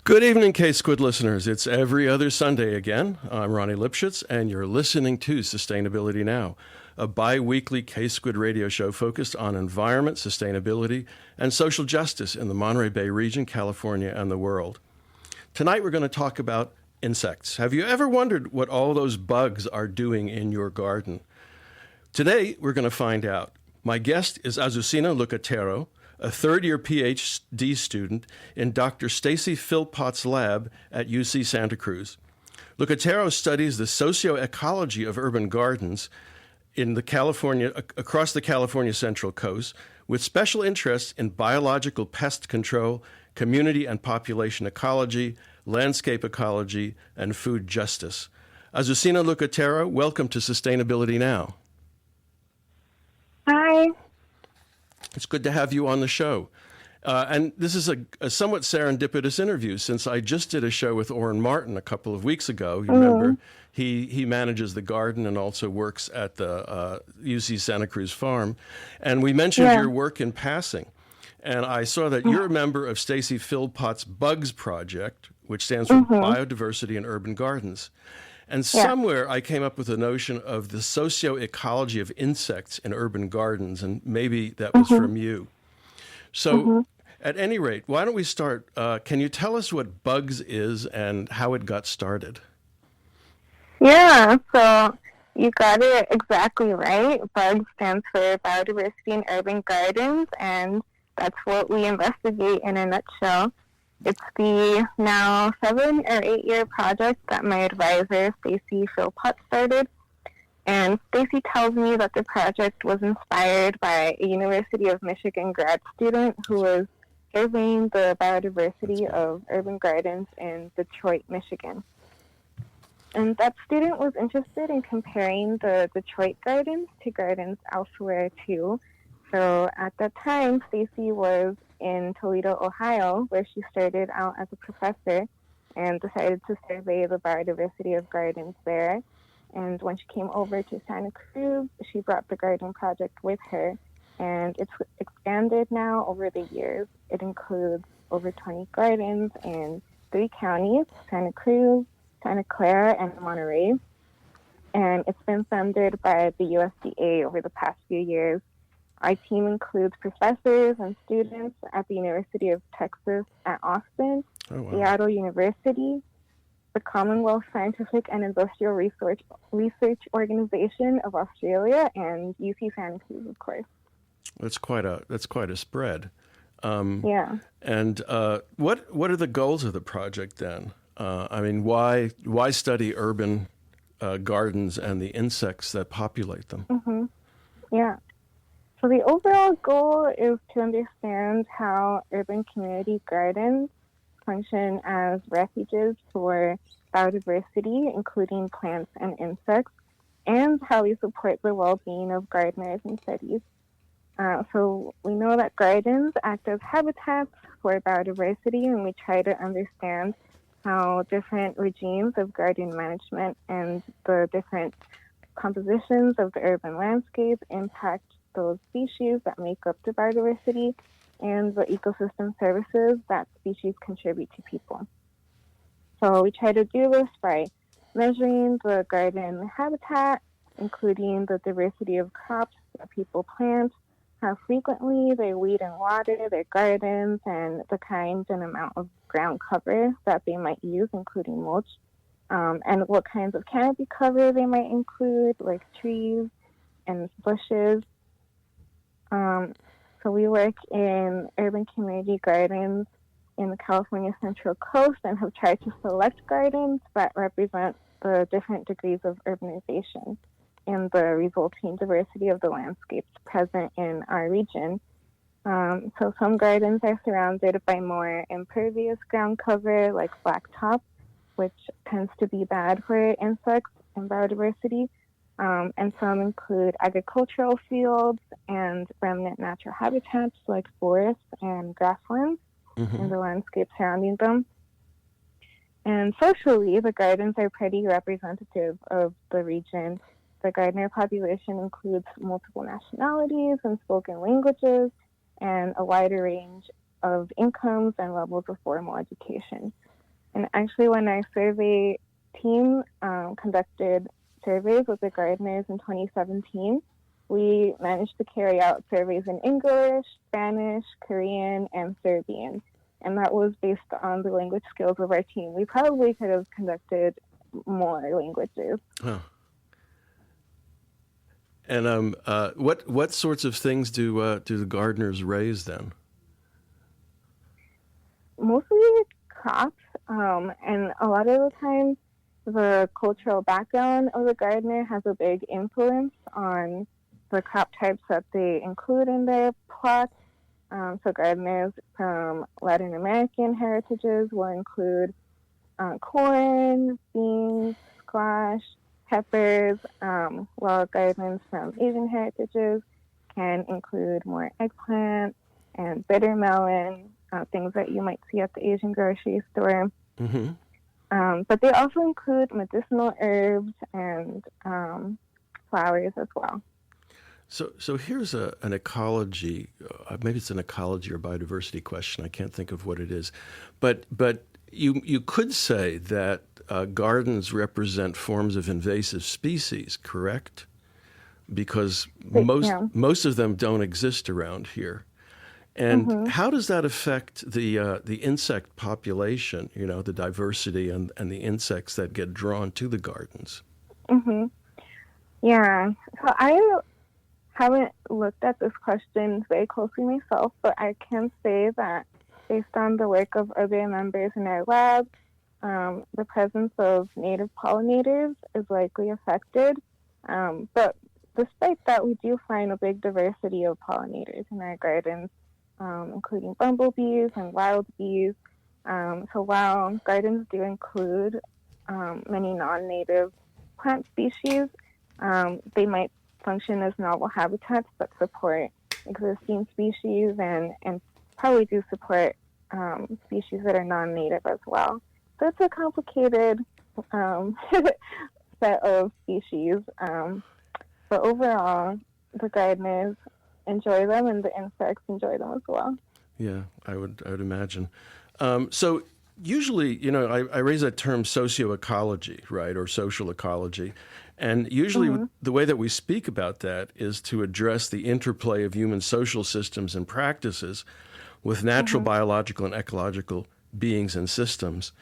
Good evening, K-Squid listeners. It's every other Sunday again. I'm Ronnie Lipschutz, and you're listening to Sustainability Now, a bi-weekly K-Squid radio show focused on environment, sustainability, and social justice in the Monterey Bay region, California, and the world. Tonight, we're going to talk about insects. Have you ever wondered what all those bugs are doing in your garden? Today, we're going to find out. My guest is Azucena Lucatero, a third-year PhD student in Dr. Stacy Philpott's lab at UC Santa Cruz. Lucatero studies the socio-ecology of urban gardens across the California Central Coast, with special interest in biological pest control, community and population ecology, landscape ecology, and food justice. Azucena Lucatero, welcome to Sustainability Now. Hi. It's good to have you on the show. And this is a somewhat serendipitous interview, since I just did a show with Orrin Martin a couple of weeks ago. You remember, he manages the garden and also works at the UC Santa Cruz farm. And we mentioned your work in passing. And I saw that you're a member of Stacy Philpott's BUGS project, which stands for Biodiversity in Urban Gardens. And somewhere I came up with a notion of the socio-ecology of insects in urban gardens, and maybe that was from you. So at any rate, why don't we start? Can you tell us what BUGS is and how it got started? Yeah, so you got it exactly right. BUGS stands for Biodiversity in Urban Gardens, and that's what we investigate in a nutshell. It's the now 7 or 8 year project that my advisor, Stacy Philpott, started. And Stacy tells me that the project was inspired by a University of Michigan grad student who was surveying the biodiversity of urban gardens in Detroit, Michigan. And that student was interested in comparing the Detroit gardens to gardens elsewhere too. So at that time, Stacy was in Toledo, Ohio, where she started out as a professor and decided to survey the biodiversity of gardens there. And when she came over to Santa Cruz, she brought the garden project with her. And it's expanded now over the years. It includes over 20 gardens in 3 counties, Santa Cruz, Santa Clara, and Monterey. And it's been funded by the USDA over the past few years. Our team includes professors and students at the University of Texas at Austin, Seattle University, the Commonwealth Scientific and Industrial Research Organization of Australia, and UC Santa Cruz, of course. That's quite a spread. And what are the goals of the project then? Why study urban gardens and the insects that populate them? So the overall goal is to understand how urban community gardens function as refuges for biodiversity, including plants and insects, and how we support the well-being of gardeners and cities. So we know that gardens act as habitats for biodiversity, and we try to understand how different regimes of garden management and the different compositions of the urban landscape impact those species that make up the biodiversity and the ecosystem services that species contribute to people. So we try to do this by measuring the garden habitat, including the diversity of crops that people plant, how frequently they weed and water their gardens, and the kind and amount of ground cover that they might use, including mulch, and what kinds of canopy cover they might include, like trees and bushes. So we work in urban community gardens in the California Central Coast and have tried to select gardens that represent the different degrees of urbanization and the resulting diversity of the landscapes present in our region. So some gardens are surrounded by more impervious ground cover like blacktop, which tends to be bad for insects and biodiversity. And some include agricultural fields and remnant natural habitats like forests and grasslands in the landscape surrounding them. And socially, the gardens are pretty representative of the region. The gardener population includes multiple nationalities and spoken languages and a wider range of incomes and levels of formal education. And actually, when our survey team conducted surveys with the gardeners in 2017, we managed to carry out surveys in English, Spanish, Korean, and Serbian. And that was based on the language skills of our team. We probably could have conducted more languages. Huh. And what sorts of things do the gardeners raise then? Mostly crops, and a lot of the time, the cultural background of the gardener has a big influence on the crop types that they include in their plots. So gardeners from Latin American heritages will include corn, beans, squash, peppers, while gardeners from Asian heritages can include more eggplant and bitter melon, things that you might see at the Asian grocery store. Mm-hmm. But they also include medicinal herbs and flowers as well. So here's an ecology, maybe it's an ecology or biodiversity question. I can't think of what it is, but you could say that gardens represent forms of invasive species, correct? Because most of them don't exist around here. And how does that affect the insect population? You know, the diversity and the insects that get drawn to the gardens. Yeah. So I haven't looked at this question very closely myself, but I can say that based on the work of other members in our lab, the presence of native pollinators is likely affected. But despite that, we do find a big diversity of pollinators in our gardens, including bumblebees and wild bees. So while gardens do include many non-native plant species, they might function as novel habitats that support existing species and probably do support species that are non-native as well. So it's a complicated set of species. But overall, the gardeners enjoy them and the insects enjoy them as well. Yeah, I would imagine. So usually, you know, I raise that term socio-ecology, right, or social ecology. And usually the way that we speak about that is to address the interplay of human social systems and practices with natural, biological, and ecological beings and systems.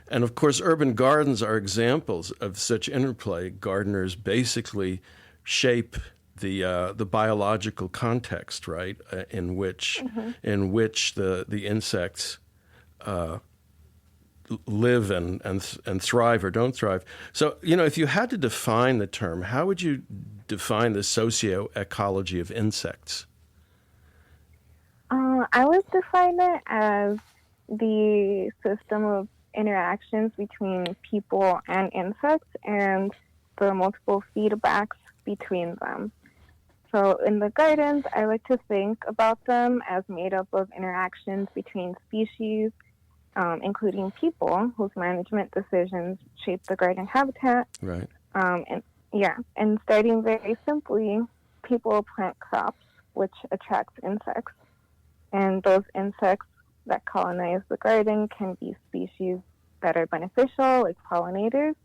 And of course, urban gardens are examples of such interplay. Gardeners basically shape the biological context, right, in which the insects live and thrive or don't thrive. So, you know, if you had to define the term, how would you define the socio-ecology of insects? I would define it as the system of interactions between people and insects and the multiple feedbacks between them. So in the gardens, I like to think about them as made up of interactions between species, including people whose management decisions shape the garden habitat. Right. And starting very simply, people plant crops, which attracts insects. And those insects that colonize the garden can be species that are beneficial, like pollinators,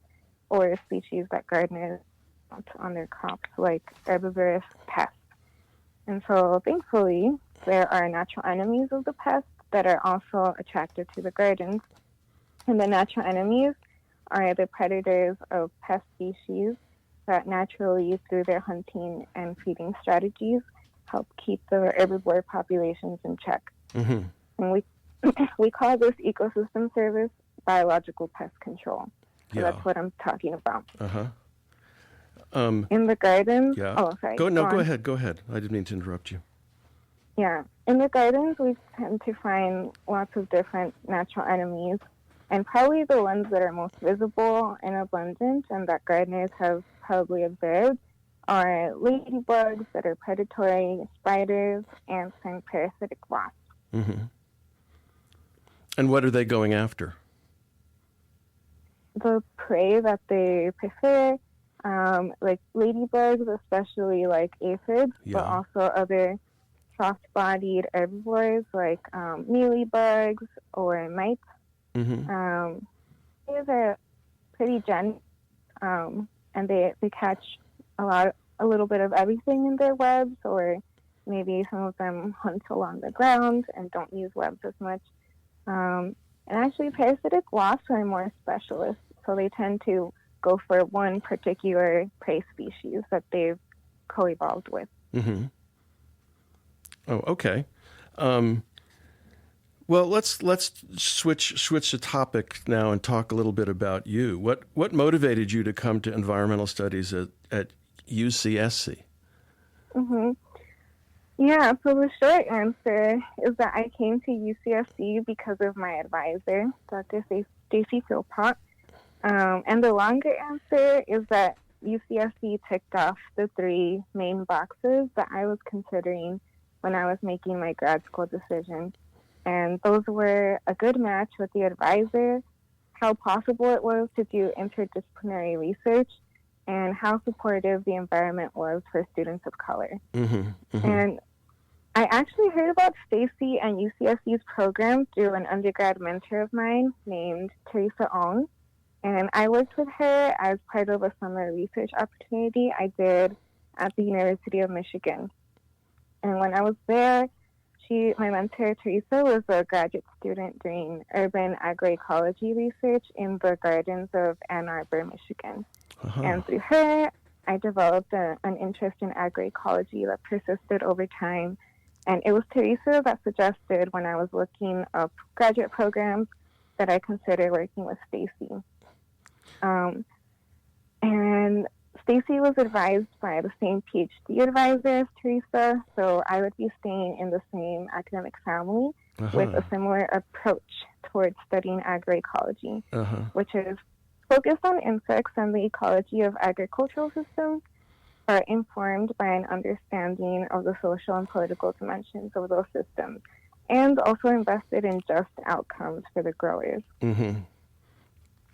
or species that gardeners want on their crops, like herbivorous pests. And so, thankfully, there are natural enemies of the pests that are also attracted to the gardens. And the natural enemies are the predators of pest species that naturally, through their hunting and feeding strategies, help keep the herbivore populations in check. And we call this ecosystem service biological pest control. So that's what I'm talking about. In the gardens, Go ahead. I didn't mean to interrupt you. Yeah, in the gardens, we tend to find lots of different natural enemies, and probably the ones that are most visible and abundant and that gardeners have probably observed are ladybugs that are predatory, spiders, ants, and parasitic wasps. And what are they going after? The prey that they prefer, like ladybugs, especially like aphids, but also other soft-bodied herbivores like mealybugs or mites. These are pretty gentle, and they catch a little bit of everything in their webs, or maybe some of them hunt along the ground and don't use webs as much. And actually, parasitic wasps are more specialists, so they tend to go for one particular prey species that they've co-evolved with. Mm-hmm. Oh, okay. Well, let's switch the topic now and talk a little bit about you. What motivated you to come to environmental studies at UCSC? Mm-hmm. Yeah, so the short answer is that I came to UCSC because of my advisor, Dr. Stacy Philpott. And the longer answer is that UCSC ticked off the 3 main boxes that I was considering when I was making my grad school decision. And those were a good match with the advisor, how possible it was to do interdisciplinary research, and how supportive the environment was for students of color. Mm-hmm, mm-hmm. And I actually heard about Stacy and UCSC's program through an undergrad mentor of mine named Teresa Ong. And I worked with her as part of a summer research opportunity I did at the University of Michigan. And when I was there, my mentor, Teresa, was a graduate student doing urban agroecology research in the gardens of Ann Arbor, Michigan. Uh-huh. And through her, I developed an interest in agroecology that persisted over time. And it was Teresa that suggested, when I was looking up graduate programs, that I consider working with Stacy. And Stacy was advised by the same PhD advisor as Teresa, so I would be staying in the same academic family with a similar approach towards studying agroecology, which is focused on insects and the ecology of agricultural systems, are informed by an understanding of the social and political dimensions of those systems, and also invested in just outcomes for the growers. Mm-hmm.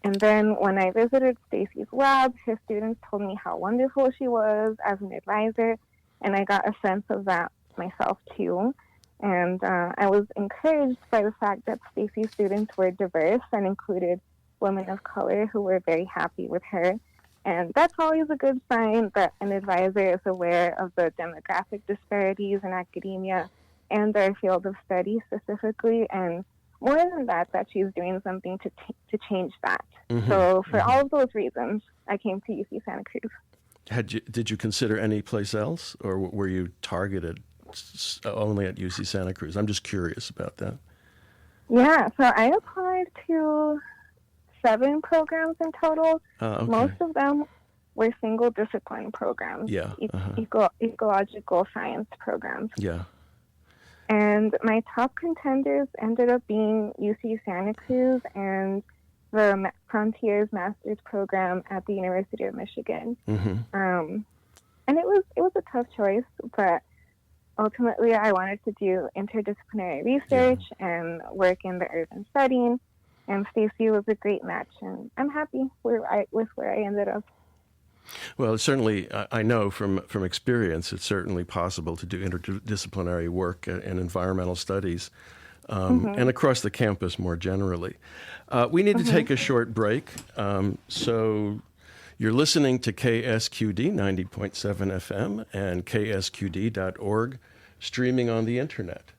And then when I visited Stacy's lab, her students told me how wonderful she was as an advisor, and I got a sense of that myself too. And I was encouraged by the fact that Stacy's students were diverse and included women of color who were very happy with her. And that's always a good sign that an advisor is aware of the demographic disparities in academia and their field of study specifically, and more than that she's doing something to change that. Mm-hmm. So for all of those reasons, I came to UC Santa Cruz. Did you consider any place else, or were you targeted only at UC Santa Cruz? I'm just curious about that. Yeah, so I applied to 7 programs in total. Okay. Most of them were single discipline programs. Yeah. Ecological science programs. Yeah. And my top contenders ended up being UC Santa Cruz and the Frontiers Master's Program at the University of Michigan. Mm-hmm. And it was a tough choice, but ultimately I wanted to do interdisciplinary research and work in the urban setting. And Stacy was a great match, and I'm happy with where I ended up. Well, certainly, I know from experience, it's certainly possible to do interdisciplinary work in environmental studies and across the campus more generally. We need to take a short break. So you're listening to KSQD 90.7 FM and ksqd.org, streaming on the internet.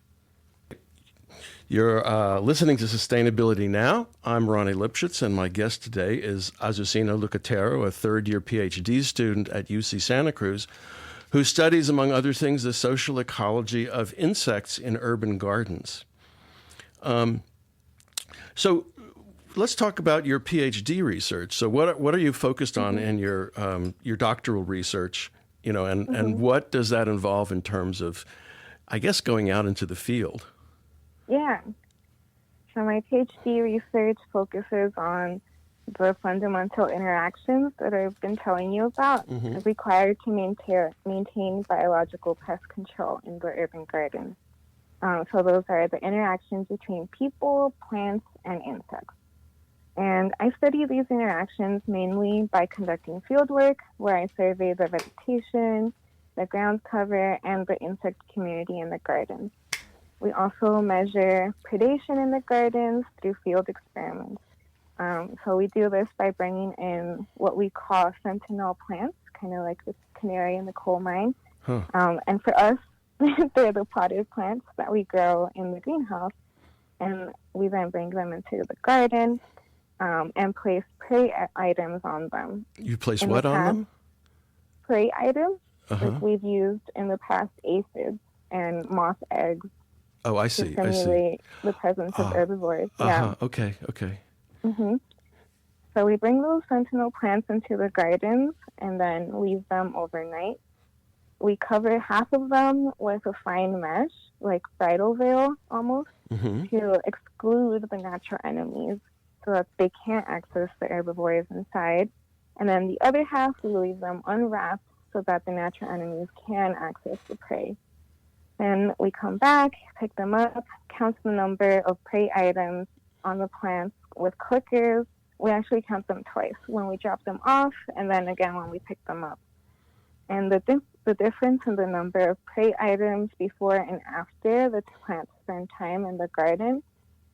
You're listening to Sustainability Now. I'm Ronnie Lipschutz, and my guest today is Azucena Lucatero, a third-year PhD student at UC Santa Cruz, who studies, among other things, the social ecology of insects in urban gardens. So let's talk about your PhD research. So what are you focused on in your doctoral research, and what does that involve in terms of, I guess, going out into the field? Yeah. So my PhD research focuses on the fundamental interactions that I've been telling you about required to maintain biological pest control in the urban garden. So those are the interactions between people, plants, and insects. And I study these interactions mainly by conducting fieldwork, where I survey the vegetation, the ground cover, and the insect community in the gardens. We also measure predation in the gardens through field experiments. So we do this by bringing in what we call sentinel plants, kind of like the canary in the coal mine. Huh. And for us, they're the potted plants that we grow in the greenhouse. And we then bring them into the garden and place prey items on them. You place what on them? Prey items, Uh-huh. like we've used in the past aphids and moth eggs Oh, I to see. I see. simulate the presence of herbivores. Uh-huh. Okay. Okay. Hmm. So we bring those sentinel plants into the gardens and then leave them overnight. We cover half of them with a fine mesh, like bridal veil almost, Mm-hmm. to exclude the natural enemies so that they can't access the herbivores inside. And then the other half, we leave them unwrapped so that the natural enemies can access the prey. Then we come back, pick them up, count the number of prey items on the plants with clickers. We actually count them twice, when we drop them off and then again when we pick them up. And the difference in the number of prey items before and after the plants spend time in the garden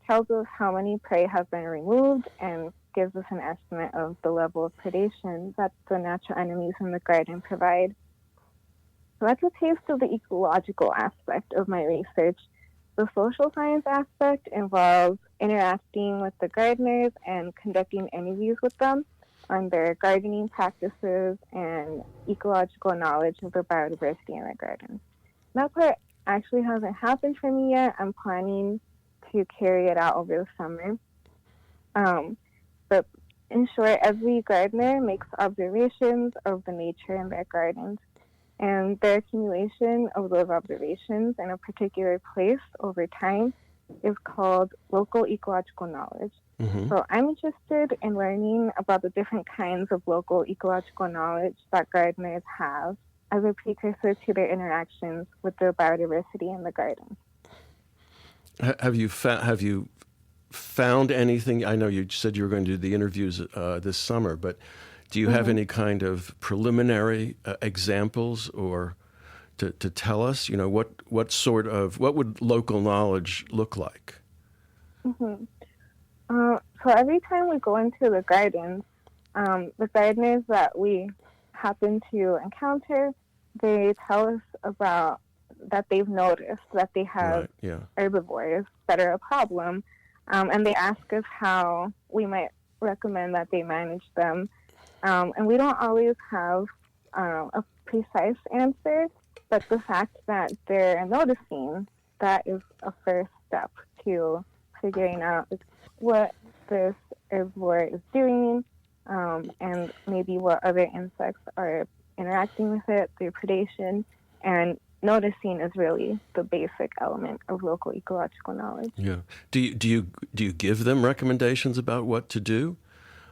tells us how many prey have been removed and gives us an estimate of the level of predation that the natural enemies in the garden provide. So that's a taste of the ecological aspect of my research. The social science aspect involves interacting with the gardeners and conducting interviews with them on their gardening practices and ecological knowledge of the biodiversity in their gardens. That part actually hasn't happened for me yet. I'm planning to carry it out over the summer. But in short, every gardener makes observations of the nature in their gardens, and their accumulation of those observations in a particular place over time is called local ecological knowledge. Mm-hmm. So I'm interested in learning about the different kinds of local ecological knowledge that gardeners have as a precursor to their interactions with the biodiversity in the garden. Have you found anything? I know you said you were going to do the interviews this summer, but do you have any kind of preliminary examples or to tell us? You know, what would local knowledge look like? Mm-hmm. So every time we go into the gardens, the gardeners that we happen to encounter, they tell us about that they've noticed that they have herbivores that are a problem, and they ask us how we might recommend that they manage them. And we don't always have a precise answer, but the fact that they're noticing, that is a first step to figuring out what this herbivore is doing, and maybe what other insects are interacting with it through predation. And noticing is really the basic element of local ecological knowledge. Yeah. Do you give them recommendations about what to do,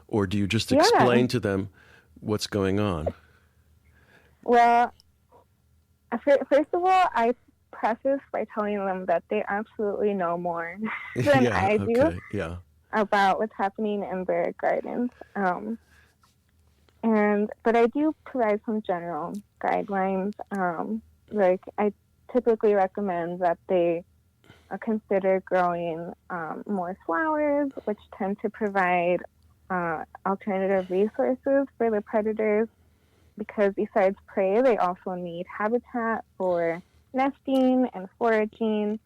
or do you just explain to them what's going on? Well, first of all, I preface by telling them that they absolutely know more than I do about what's happening in their gardens. But I do provide some general guidelines. Like I typically recommend that they consider growing more flowers, which tend to provide alternative resources for the predators, because besides prey, they also need habitat for nesting and foraging.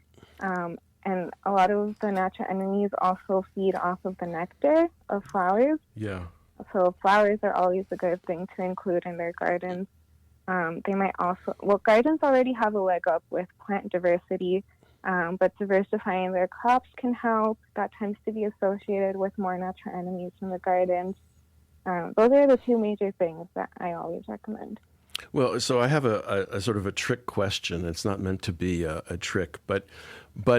And a lot of the natural enemies also feed off of the nectar of flowers. Yeah. So flowers are always a good thing to include in their gardens. They might also, gardens already have a leg up with plant diversity, but diversifying their crops can help. That tends to be associated with more natural enemies in the gardens. Those are the two major things that I always recommend. Well, so I have a sort of a trick question. It's not meant to be a trick, but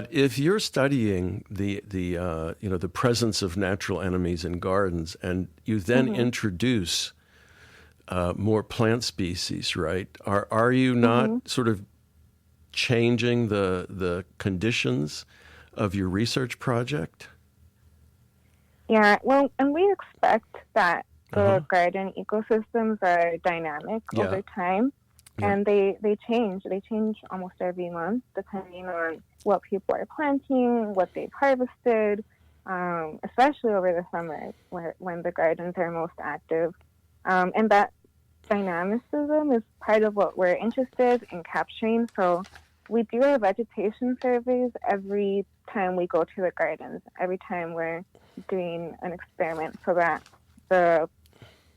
if you're studying the presence of natural enemies in gardens, and you then introduce more plant species, right? Are you not sort of changing the conditions of your research project? Yeah, well, and we expect that the garden ecosystems are dynamic over time, and they change. They change almost every month, depending on what people are planting, what they've harvested, especially over the summer when the gardens are most active. And that dynamicism is part of what we're interested in capturing. So we do our vegetation surveys every time we go to the gardens, every time we're doing an experiment, so that the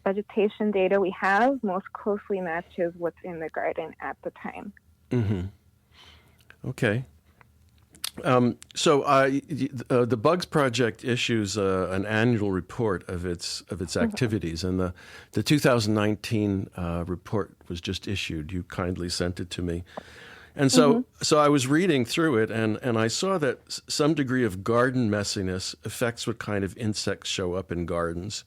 vegetation data we have most closely matches what's in the garden at the time. Mm-hmm. Okay. So the Bugs Project issues an annual report of its activities, and the 2019 report was just issued. You kindly sent it to me, and so I was reading through it, and I saw that some degree of garden messiness affects what kind of insects show up in gardens,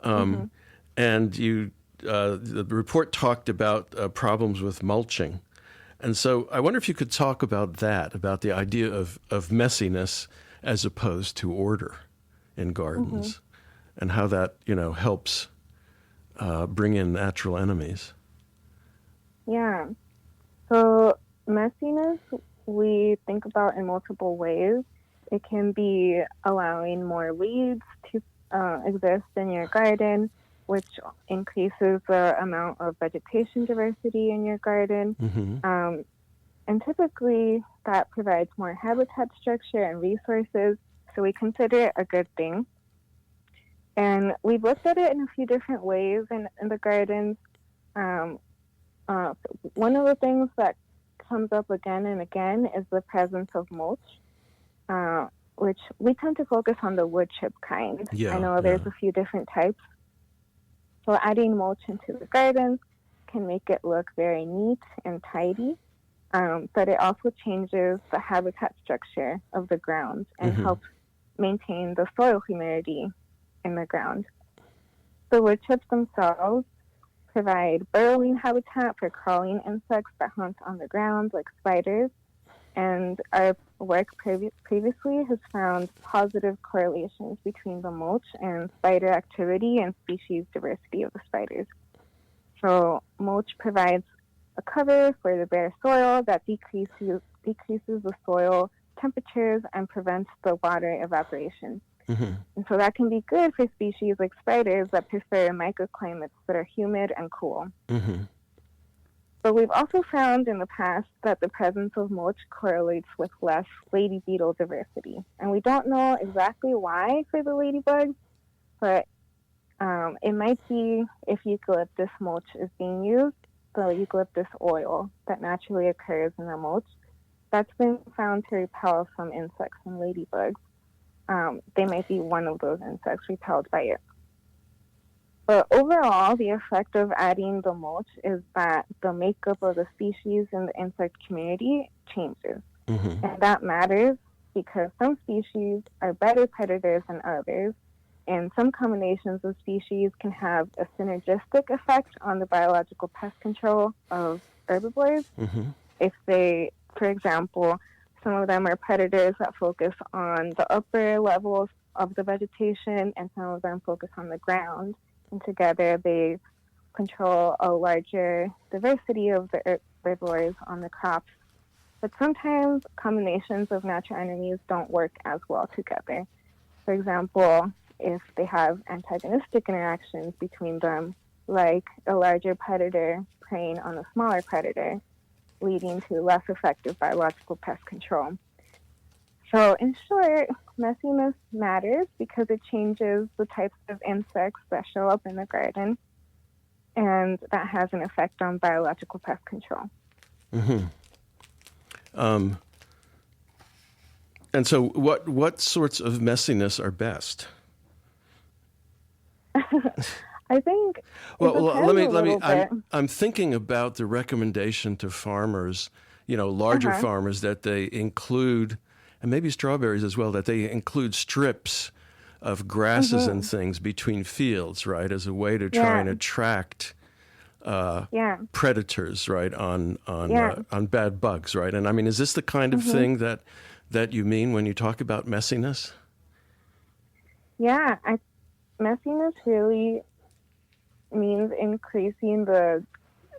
and the report talked about problems with mulching. And so I wonder if you could talk about that, about the idea of messiness as opposed to order in gardens, and how that, helps bring in natural enemies. Yeah. So messiness we think about in multiple ways. It can be allowing more weeds to exist in your garden, which increases the amount of vegetation diversity in your garden. And typically that provides more habitat structure and resources, so we consider it a good thing. And we've looked at it in a few different ways in the gardens. One of the things that comes up again and again is the presence of mulch, which we tend to focus on the wood chip kind. I know there's a few different types. So adding mulch into the gardens can make it look very neat and tidy, but it also changes the habitat structure of the ground and helps maintain the soil humidity in the ground. The wood chips themselves provide burrowing habitat for crawling insects that hunt on the ground, like spiders, and our work previously has found positive correlations between the mulch and spider activity and species diversity of the spiders. So mulch provides a cover for the bare soil that decreases the soil temperatures and prevents the water evaporation. And so that can be good for species like spiders that prefer microclimates that are humid and cool. But we've also found in the past that the presence of mulch correlates with less lady beetle diversity. And we don't know exactly why for the ladybugs, but it might be if eucalyptus mulch is being used, the eucalyptus oil that naturally occurs in the mulch, that's been found to repel some insects and ladybugs. They might be one of those insects repelled by it. But overall, the effect of adding the mulch is that the makeup of the species in the insect community changes. And that matters because some species are better predators than others, and some combinations of species can have a synergistic effect on the biological pest control of herbivores. If they, for example, some of them are predators that focus on the upper levels of the vegetation, and some of them focus on the ground. And together they control a larger diversity of the herbivores on the crops. But sometimes combinations of natural enemies don't work as well together. For example, if they have antagonistic interactions between them, like a larger predator preying on a smaller predator, leading to less effective biological pest control. So in short, messiness matters because it changes the types of insects that show up in the garden, and that has an effect on biological pest control. And so what sorts of messiness are best? I think I'm thinking about the recommendation to farmers, larger farmers, that they include, and maybe strawberries as well, that they include strips of grasses and things between fields, right, as a way to try and attract predators, right, on bad bugs, right? And I mean, is this the kind of thing that you mean when you talk about messiness? Yeah, messiness really means increasing the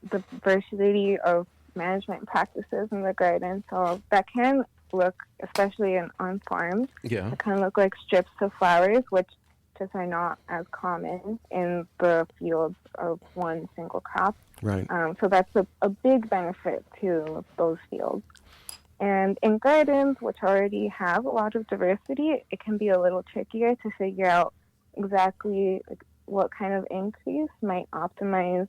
diversity of management practices in the garden. So that can look, especially on farms, Yeah. they kind of look like strips of flowers, which just are not as common in the fields of one single crop. Right. So that's a big benefit to those fields. And in gardens, which already have a lot of diversity, it can be a little trickier to figure out exactly what kind of increase might optimize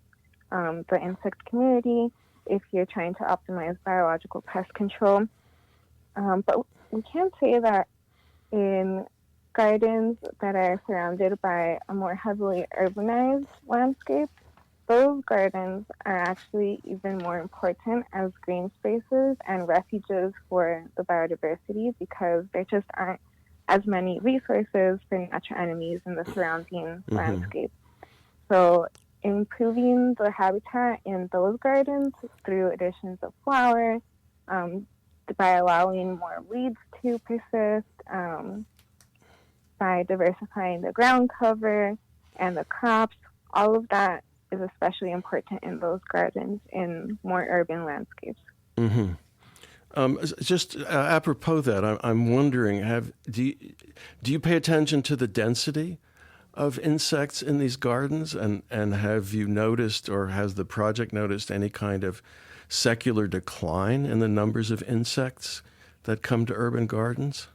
the insect community if you're trying to optimize biological pest control. But we can say that in gardens that are surrounded by a more heavily urbanized landscape, those gardens are actually even more important as green spaces and refuges for the biodiversity because there just aren't as many resources for natural enemies in the surrounding landscape. So improving the habitat in those gardens through additions of flowers, by allowing more weeds to persist, by diversifying the ground cover and the crops, all of that is especially important in those gardens in more urban landscapes. Just apropos that, I'm wondering, do you pay attention to the density of insects in these gardens, and have you noticed, or has the project noticed, any kind of secular decline in the numbers of insects that come to urban gardens?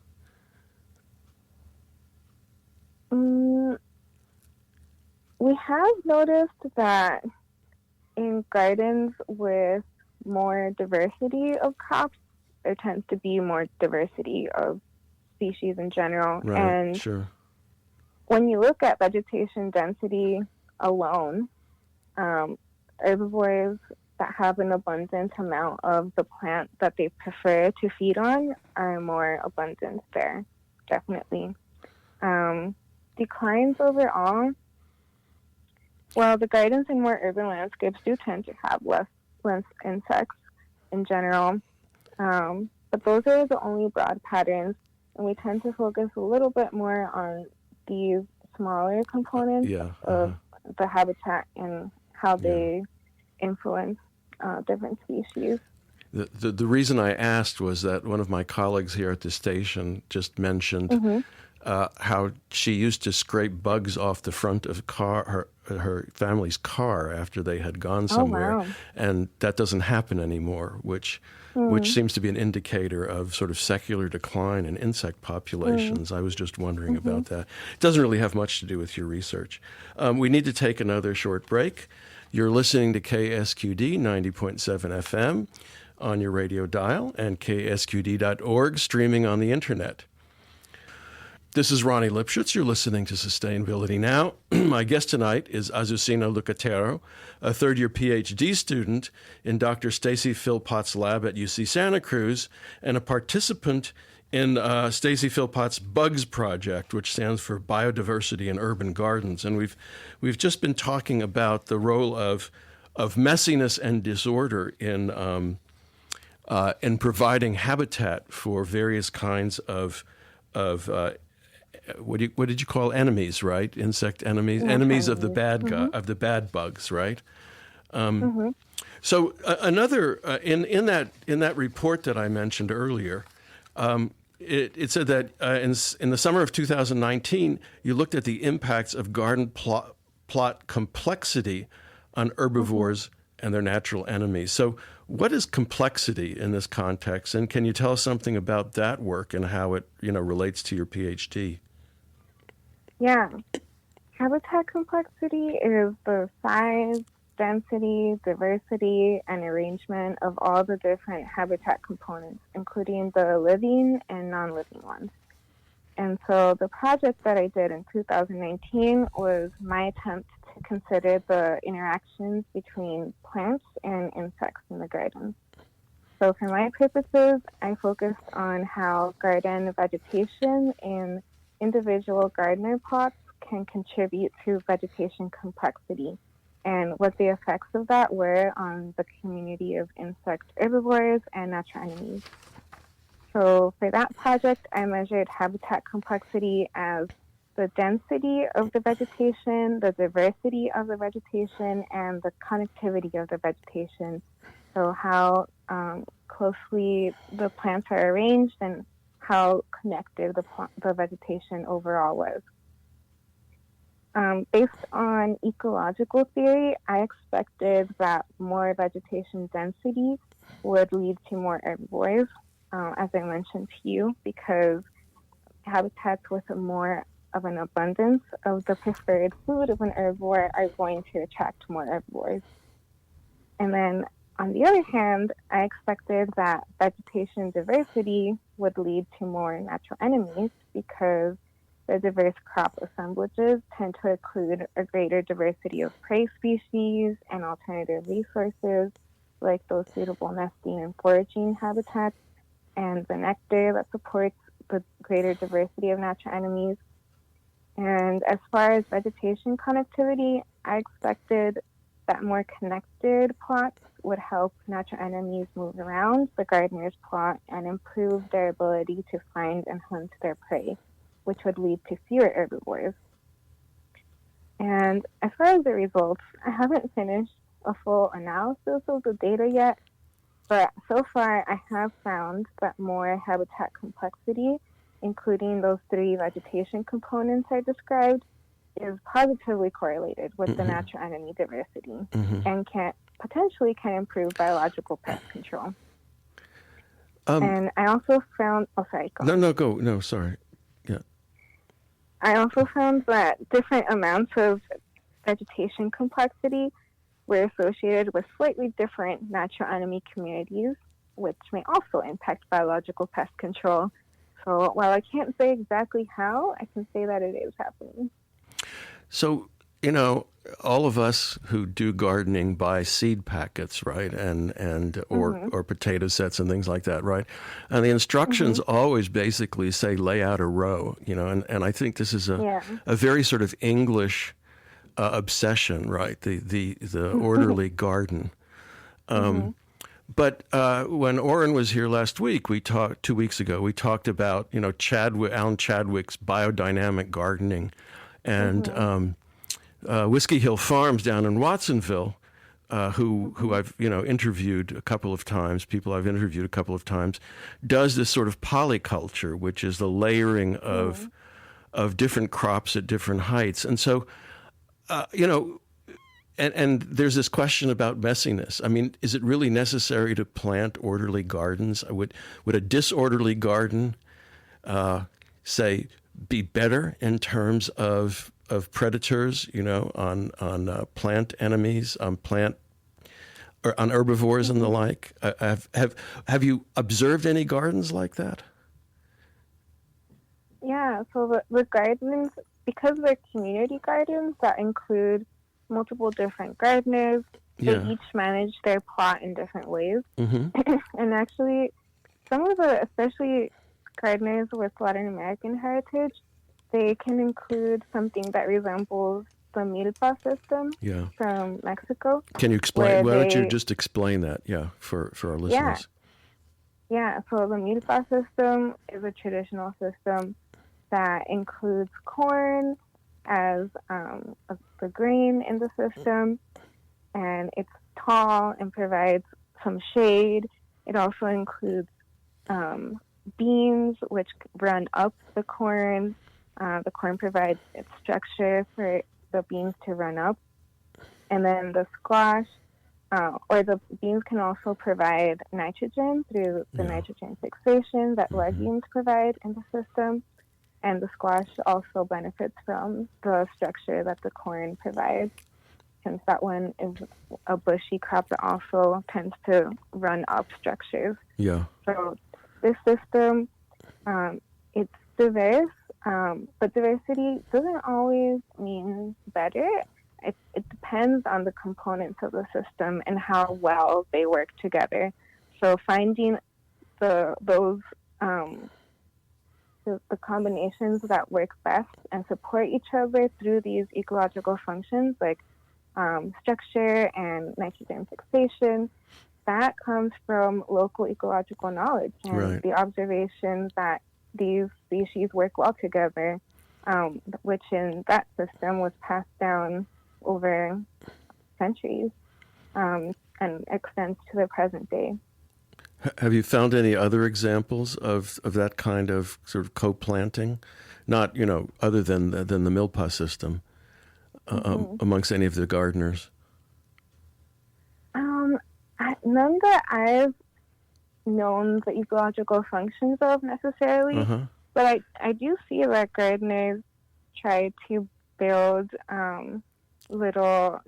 We have noticed that in gardens with more diversity of crops, there tends to be more diversity of species in general. Right, and sure. When you look at vegetation density alone, herbivores that have an abundant amount of the plant that they prefer to feed on are more abundant there, definitely. Declines overall, well, the gardens in more urban landscapes do tend to have less insects in general, but those are the only broad patterns, and we tend to focus a little bit more on these smaller components of the habitat and how they influence different species. The reason I asked was that one of my colleagues here at the station just mentioned how she used to scrape bugs off the front of her family's car after they had gone somewhere. Wow. And that doesn't happen anymore, which seems to be an indicator of sort of secular decline in insect populations. I was just wondering about that. It doesn't really have much to do with your research. We need to take another short break. You're listening to KSQD 90.7 FM on your radio dial and ksqd.org, streaming on the internet. This is Ronnie Lipschutz. You're listening to Sustainability Now. My guest tonight is Azucena Lucatero, a third-year PhD student in Dr. Stacy Philpott's lab at UC Santa Cruz and a participant in Stacy Philpott's BUGS project, which stands for Biodiversity in Urban Gardens. And we've just been talking about the role of messiness and disorder in providing habitat for various kinds of what did you call enemies, right? Insect enemies, enemies of the bad of the bad bugs, right? So another in that report that I mentioned earlier, it said that in the summer of 2019, you looked at the impacts of garden plot complexity on herbivores and their natural enemies. So what is complexity in this context, and can you tell us something about that work and how it relates to your PhD? Yeah. Habitat complexity is the size, density, diversity, and arrangement of all the different habitat components, including the living and non-living ones. And so the project that I did in 2019 was my attempt to consider the interactions between plants and insects in the garden. So for my purposes, I focused on how garden vegetation in individual gardener plots can contribute to vegetation complexity and what the effects of that were on the community of insect herbivores and natural enemies. So for that project, I measured habitat complexity as the density of the vegetation, the diversity of the vegetation, and the connectivity of the vegetation. So how closely the plants are arranged and how connected the vegetation overall was. Based on ecological theory, I expected that more vegetation density would lead to more herbivores, as I mentioned to you, because habitats with more of an abundance of the preferred food of an herbivore are going to attract more herbivores. And then on the other hand, I expected that vegetation diversity would lead to more natural enemies because the diverse crop assemblages tend to include a greater diversity of prey species and alternative resources, like those suitable nesting and foraging habitats, and the nectar that supports the greater diversity of natural enemies. And as far as vegetation connectivity, I expected that more connected plots would help natural enemies move around the gardener's plot and improve their ability to find and hunt their prey, which would lead to fewer herbivores. And as far as the results, I haven't finished a full analysis of the data yet, but so far I have found that more habitat complexity, including those 3 vegetation components I described, is positively correlated with the natural enemy diversity and can improve biological pest control. And I also found, sorry. Yeah. I also found that different amounts of vegetation complexity were associated with slightly different natural enemy communities, which may also impact biological pest control. So while I can't say exactly how, I can say that it is happening. So, all of us who do gardening buy seed packets, right? Or potato sets and things like that, right? And the instructions always basically say lay out a row, and I think this is a very sort of English obsession, right? The orderly garden. But when Oren was here last week, 2 weeks ago, we talked about, Alan Chadwick's biodynamic gardening and Whiskey Hill Farms down in Watsonville, who I've interviewed a couple of times, does this sort of polyculture, which is the layering of different crops at different heights. And so, and there's this question about messiness. I mean, is it really necessary to plant orderly gardens? Would a disorderly garden, say, be better in terms of predators, on plant enemies, on herbivores and the like? Have you observed any gardens like that? Yeah, so the gardens, because they're community gardens that include multiple different gardeners, they each manage their plot in different ways. And actually, some of the, especially gardeners with Latin American heritage, they can include something that resembles the milpa system from Mexico. Can you explain? Why don't you just explain that, for our listeners? Yeah, so the milpa system is a traditional system that includes corn as the grain in the system, and it's tall and provides some shade. It also includes beans, which run up the corn. The corn provides its structure for the beans to run up. And then the squash, or the beans can also provide nitrogen through the nitrogen fixation that legumes provide in the system. And the squash also benefits from the structure that the corn provides, since that one is a bushy crop that also tends to run up structures. Yeah. So this system, it's diverse, but diversity doesn't always mean better. It depends on the components of the system and how well they work together. So finding the combinations that work best and support each other through these ecological functions like structure and nitrogen fixation, that comes from local ecological knowledge and the observations that these species work well together, which in that system was passed down over centuries and extends to the present day. Have you found any other examples of that kind of sort of co-planting, not other than the milpa system, amongst any of the gardeners? None that I've known the ecological functions of necessarily, but I do see that gardeners try to build little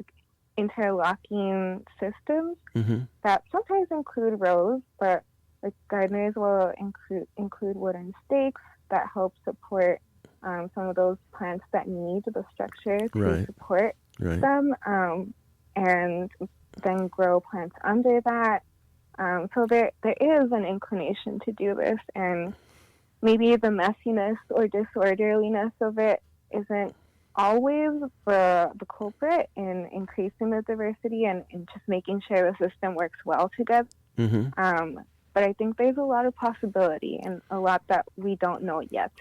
interlocking systems that sometimes include rows, but like gardeners will include wooden stakes that help support some of those plants that need the structure to support them, and then grow plants under that. So there is an inclination to do this, and maybe the messiness or disorderliness of it isn't always the culprit in increasing the diversity and just making sure the system works well together. But I think there's a lot of possibility and a lot that we don't know yet.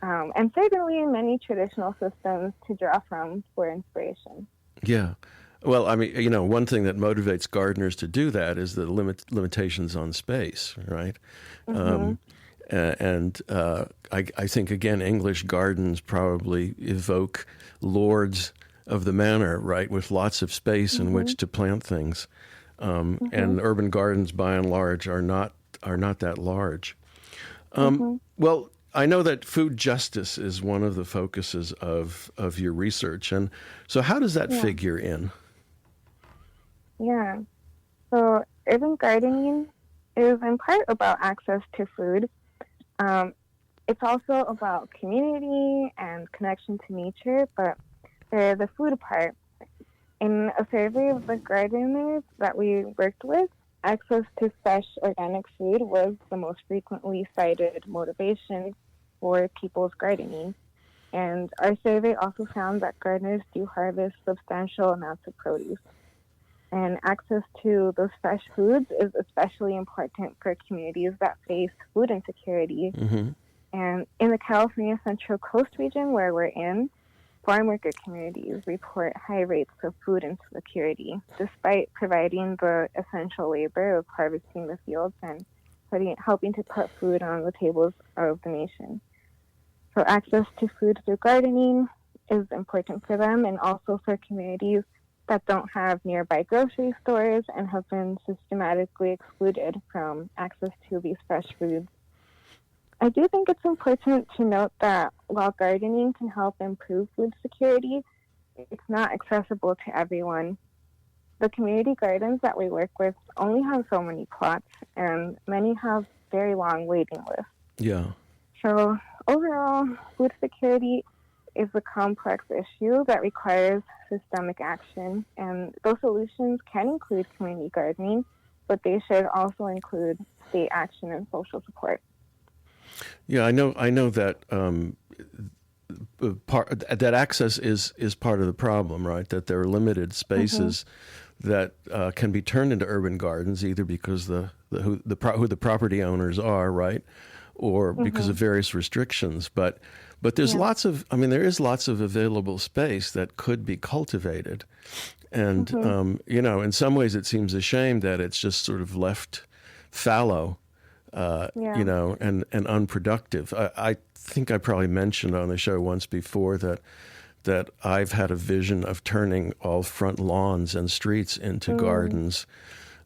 And certainly many traditional systems to draw from for inspiration. Yeah. Well, I mean, one thing that motivates gardeners to do that is the limitations on space, right? I think, again, English gardens probably evoke lords of the manor, right, with lots of space in which to plant things. And urban gardens, by and large, are not that large. Well, I know that food justice is one of the focuses of your research. And so how does that figure in? Yeah. So urban gardening is in part about access to food. It's also about community and connection to nature, but the food part. In a survey of the gardeners that we worked with, access to fresh organic food was the most frequently cited motivation for people's gardening. And our survey also found that gardeners do harvest substantial amounts of produce. And access to those fresh foods is especially important for communities that face food insecurity. And in the California Central Coast region where we're in, farm worker communities report high rates of food insecurity, despite providing the essential labor of harvesting the fields and helping to put food on the tables of the nation. So access to food through gardening is important for them, and also for communities that don't have nearby grocery stores and have been systematically excluded from access to these fresh foods. I do think it's important to note that while gardening can help improve food security, it's not accessible to everyone. The community gardens that we work with only have so many plots, and many have very long waiting lists. Yeah. So overall, food security is a complex issue that requires systemic action, and those solutions can include community gardening, but they should also include state action and social support. Yeah, I know that that access is part of the problem, right? That there are limited spaces that can be turned into urban gardens, either because who the property owners are, right, or because of various restrictions. But there's there is lots of available space that could be cultivated, and in some ways it seems a shame that it's just sort of left fallow. And unproductive. I think I probably mentioned on the show once before that I've had a vision of turning all front lawns and streets into gardens.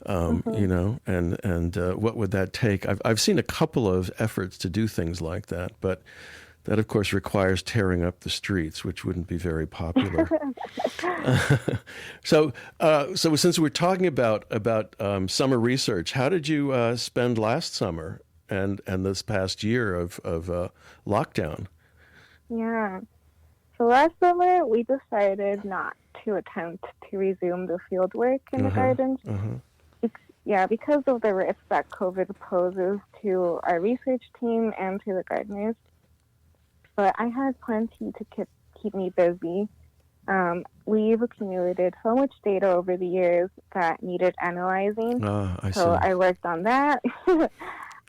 And what would that take? I've seen a couple of efforts to do things like that, but that, of course, requires tearing up the streets, which wouldn't be very popular. So since we're talking about summer research, how did you spend last summer and this past year of lockdown? Yeah. So last summer, we decided not to attempt to resume the field work in the gardens. Because of the risk that COVID poses to our research team and to the gardeners. But I had plenty to keep me busy. We've accumulated so much data over the years that needed analyzing. I worked on that.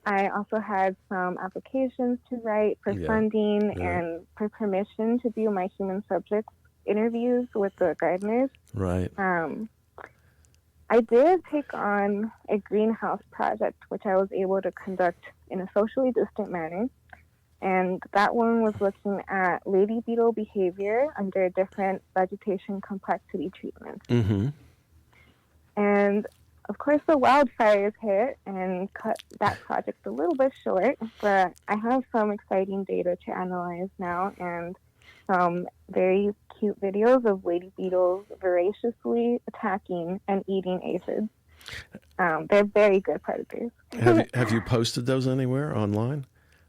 I also had some applications to write for funding and for permission to do my human subjects interviews with the gardeners. Right. I did take on a greenhouse project, which I was able to conduct in a socially distant manner. And that one was looking at lady beetle behavior under different vegetation complexity treatments. Mm-hmm. And of course, the wildfires hit and cut that project a little bit short, but I have some exciting data to analyze now and some very cute videos of lady beetles voraciously attacking and eating aphids. They're very good predators. Have you posted those anywhere online?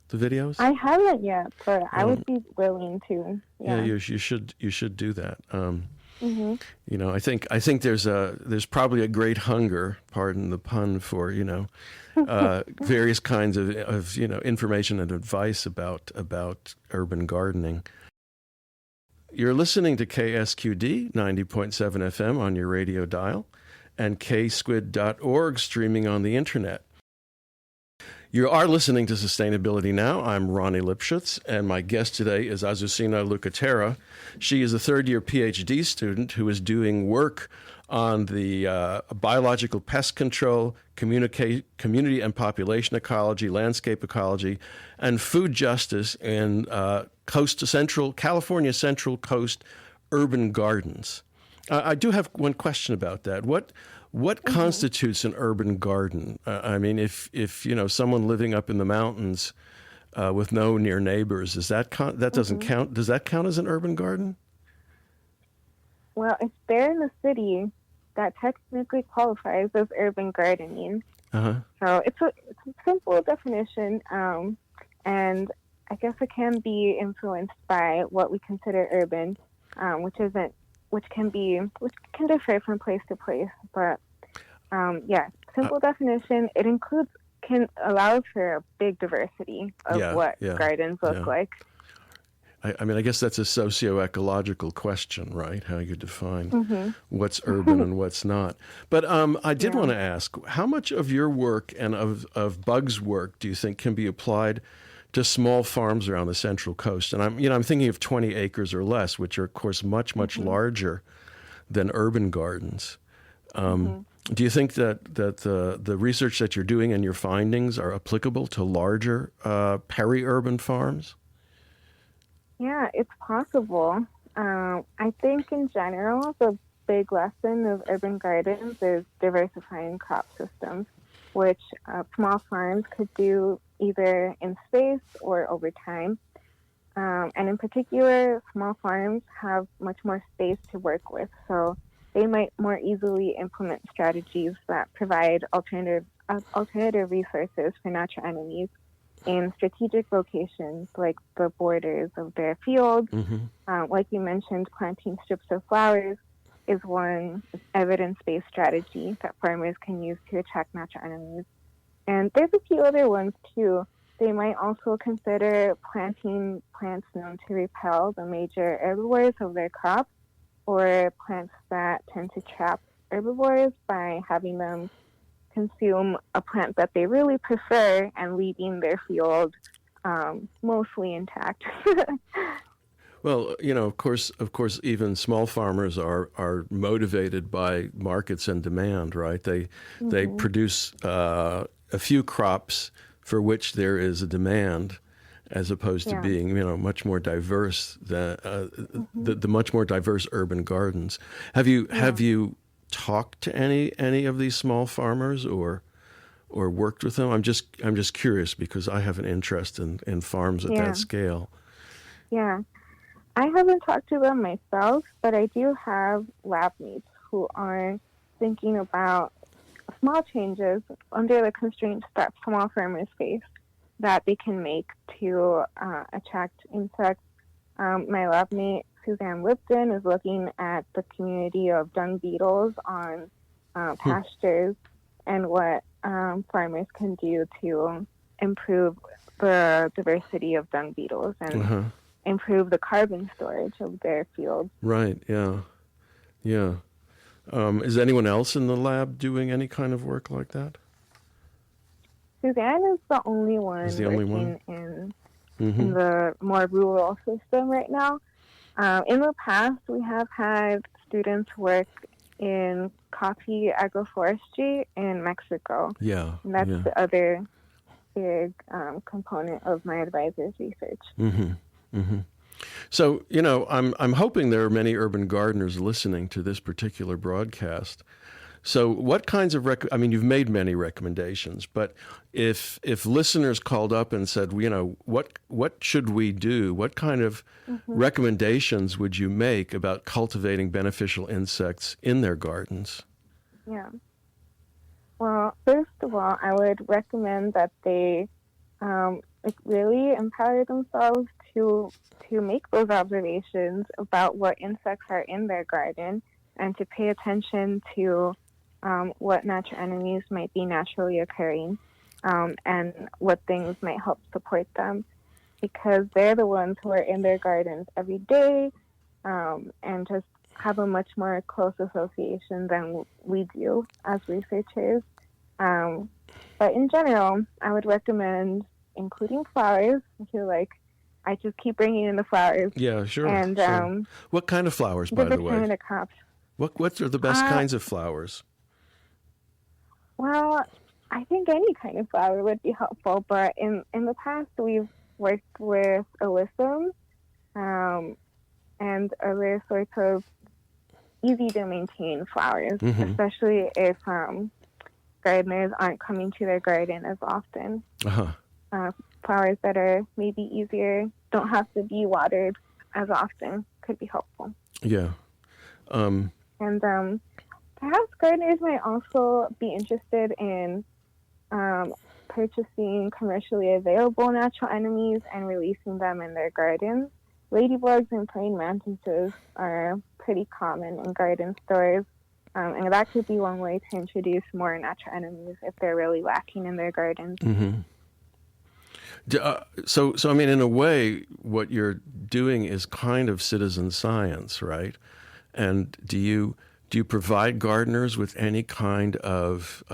The videos? I haven't yet, but I would be willing to. Yeah, you should do that. Mm-hmm. You know, I think there's probably a great hunger, pardon the pun, for various kinds of information and advice about urban gardening. You're listening to KSQD 90.7 FM on your radio dial and ksquid.org streaming on the internet. You are listening to Sustainability Now. I'm Ronnie Lipschutz, and my guest today is Azucena Lucatero. She is a third-year PhD student who is doing work on the biological pest control, community and population ecology, landscape ecology, and food justice in California Central Coast urban gardens. I do have one question about that. What constitutes an urban garden? I mean, if someone living up in the mountains with no near neighbors, that doesn't count? Does that count as an urban garden? Well, if they're in the city, that technically qualifies as urban gardening. Uh-huh. So it's a simple definition, and I guess it can be influenced by what we consider urban, which can differ from place to place. But simple definition. It allows for a big diversity of what gardens look like. I mean, I guess that's a socio-ecological question, right? How you define what's urban and what's not. But I did want to ask, how much of your work and of Bug's work do you think can be applied to small farms around the Central Coast? And I'm thinking of 20 acres or less, which are, of course, much larger than urban gardens. Do you think that the research that you're doing and your findings are applicable to larger peri-urban farms? Yeah, it's possible. I think in general, the big lesson of urban gardens is diversifying crop systems, which small farms could do either in space or over time. And in particular, small farms have much more space to work with, so they might more easily implement strategies that provide alternative resources for natural enemies in strategic locations like the borders of their fields. Like you mentioned, planting strips of flowers is one evidence-based strategy that farmers can use to attract natural enemies. And there's a few other ones too. They might also consider planting plants known to repel the major herbivores of their crop, or plants that tend to trap herbivores by having them consume a plant that they really prefer and leaving their field mostly intact. Well, of course, even small farmers are motivated by markets and demand, right? They produce a few crops for which there is a demand, as opposed to being, much more diverse than the much more diverse urban gardens. Have you talked to any of these small farmers or worked with them? I'm just curious because I have an interest in farms at that scale. Yeah, I haven't talked to them myself, but I do have lab mates who are thinking about small changes under the constraints that small farmers face that they can make to attract insects. My lab mate, Suzanne Lipton, is looking at the community of dung beetles on pastures and what farmers can do to improve the diversity of dung beetles and improve the carbon storage of their fields. Right, yeah. Is anyone else in the lab doing any kind of work like that? Suzanne is the only one working in the more rural system right now. In the past, we have had students work in coffee agroforestry in Mexico. Yeah. And that's yeah. the other big component of my advisor's research. So, I'm hoping there are many urban gardeners listening to this particular broadcast. So what kinds of you've made many recommendations, but if listeners called up and said, what should we do? What kind of recommendations would you make about cultivating beneficial insects in their gardens? Yeah. Well, first of all, I would recommend that they really empower themselves to make those observations about what insects are in their garden and to pay attention to what natural enemies might be naturally occurring and what things might help support them, because they're the ones who are in their gardens every day and just have a much more close association than we do as researchers. But in general, I would recommend including flowers. I feel like I just keep bringing in the flowers. Yeah, sure. And sure. What kind of flowers, by the way? Kind of crops. What are the best kinds of flowers? Well, I think any kind of flower would be helpful, but in the past we've worked with alyssum and other sorts of easy to maintain flowers, especially if gardeners aren't coming to their garden as often. Flowers that are maybe easier, don't have to be watered as often, could be helpful. Yeah. And perhaps gardeners might also be interested in purchasing commercially available natural enemies and releasing them in their gardens. Ladybugs and praying mantises are pretty common in garden stores, and that could be one way to introduce more natural enemies if they're really lacking in their gardens. So I mean, in a way, what you're doing is kind of citizen science, right? And do you provide gardeners with any kind of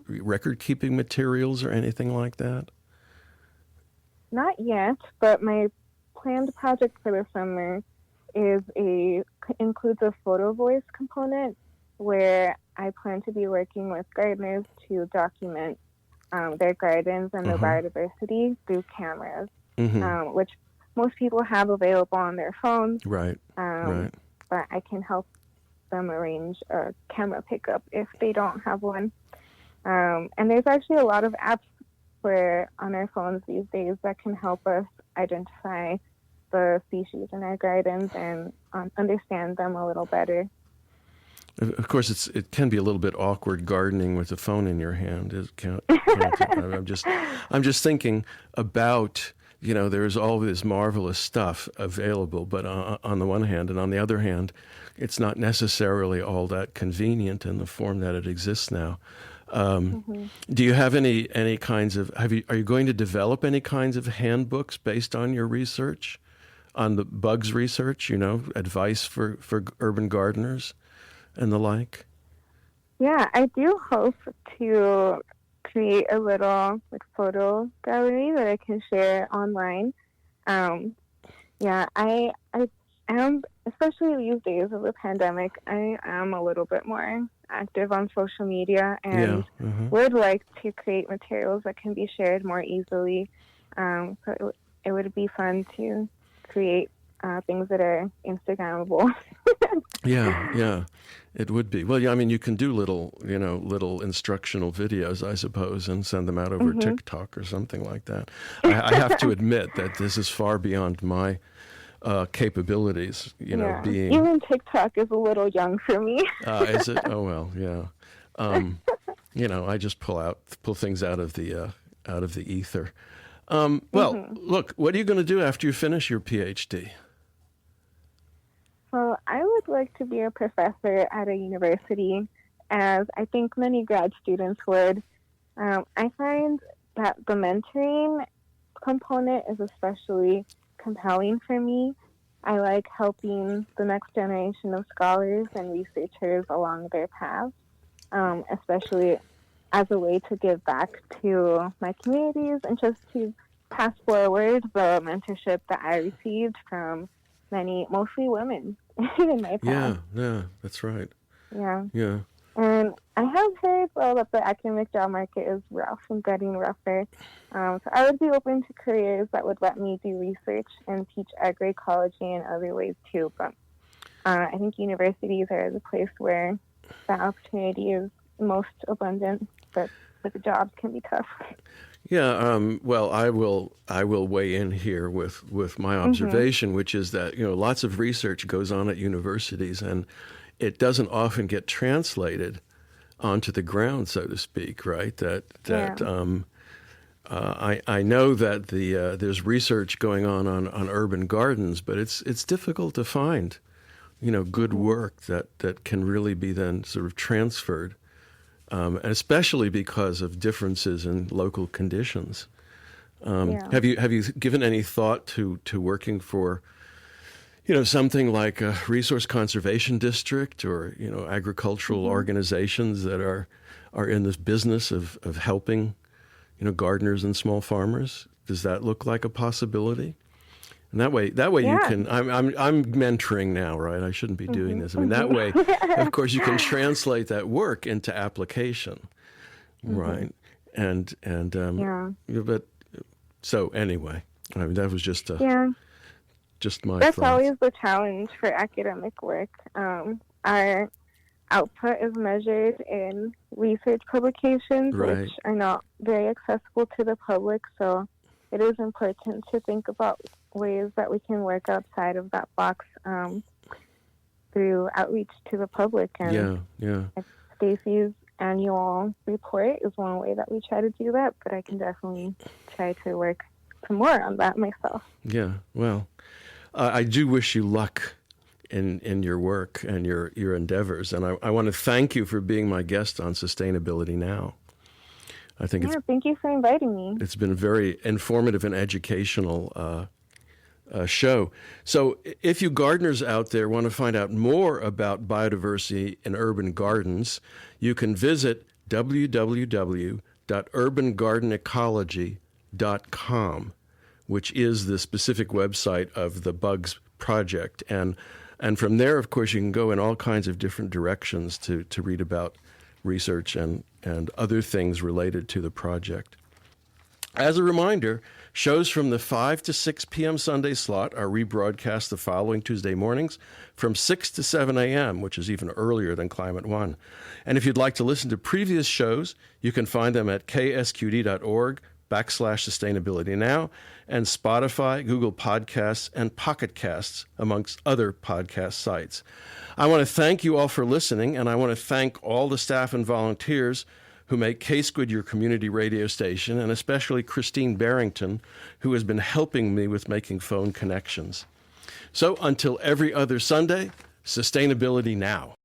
record-keeping materials or anything like that? Not yet, but my planned project for the summer includes a photo voice component where I plan to be working with gardeners to document their gardens and the biodiversity through cameras, which most people have available on their phones. Right. Right. But I can help them arrange a camera pickup if they don't have one. And there's actually a lot of apps on our phones these days that can help us identify the species in our gardens and understand them a little better. Of course, it can be a little bit awkward gardening with a phone in your hand. I'm just thinking about, there's all this marvelous stuff available, but on the one hand, and on the other hand, it's not necessarily all that convenient in the form that it exists now. Do you have any kinds of? Are you going to develop any kinds of handbooks based on your research, on the bugs research? Advice for urban gardeners and the like? Yeah, I do hope to create a little photo gallery that I can share online. Yeah, I am, especially these days of the pandemic, I am a little bit more active on social media and would like to create materials that can be shared more easily. So it would be fun to create things that are Instagrammable. Yeah, it would be. Well, yeah, I mean, you can do little instructional videos, I suppose, and send them out over TikTok or something like that. I have to admit that this is far beyond my capabilities, being... Even TikTok is a little young for me. Is it? Oh, well, yeah. I just pull things out of the ether. Well, look, what are you going to do after you finish your PhD? Well, I would like to be a professor at a university, as I think many grad students would. I find that the mentoring component is especially compelling for me. I like helping the next generation of scholars and researchers along their paths, especially as a way to give back to my communities and just to pass forward the mentorship that I received from many, mostly women in my path. Yeah, that's right. Yeah. Yeah. And I have heard, well, that the academic job market is rough and getting rougher. So I would be open to careers that would let me do research and teach agroecology in other ways too. But I think universities are the place where that opportunity is most abundant, but the jobs can be tough. Yeah, well, I will weigh in here with my observation, which is that lots of research goes on at universities, and it doesn't often get translated onto the ground, so to speak. Right? I know that there's research going on urban gardens, but it's difficult to find good work that can really be then sort of transferred. Especially because of differences in local conditions. Have you given any thought to working for, something like a resource conservation district or agricultural organizations that are in this business of helping, gardeners and small farmers? Does that look like a possibility? And that way you can. I'm mentoring now, right? I shouldn't be doing this. I mean, that way, of course, you can translate that work into application, right? And But so anyway, I mean, that was just my. That's thoughts. always the challenge for academic work. Our output is measured in research publications, Right. which are not very accessible to the public. So it is important to think about ways that we can work outside of that box through outreach to the public. And Stacy's annual report is one way that we try to do that, but I can definitely try to work some more on that myself. Yeah, well, I do wish you luck in your work and your endeavors, and I want to thank you for being my guest on Sustainability Now. I think thank you for inviting me. It's been a very informative and educational show. So if you gardeners out there want to find out more about biodiversity in urban gardens, you can visit www.urbangardenecology.com, which is the specific website of the Bugs Project. And from there, of course, you can go in all kinds of different directions to read about research and other things related to the project. As a reminder, shows from the 5 to 6 p.m. Sunday slot are rebroadcast the following Tuesday mornings from 6 to 7 a.m., which is even earlier than Climate One. And if you'd like to listen to previous shows, you can find them at ksqd.org/Sustainability Now and Spotify, Google Podcasts, and Pocket Casts, amongst other podcast sites. I want to thank you all for listening, and I want to thank all the staff and volunteers who make K-Squid your community radio station, and especially Christine Barrington, who has been helping me with making phone connections. So until every other Sunday, Sustainability Now.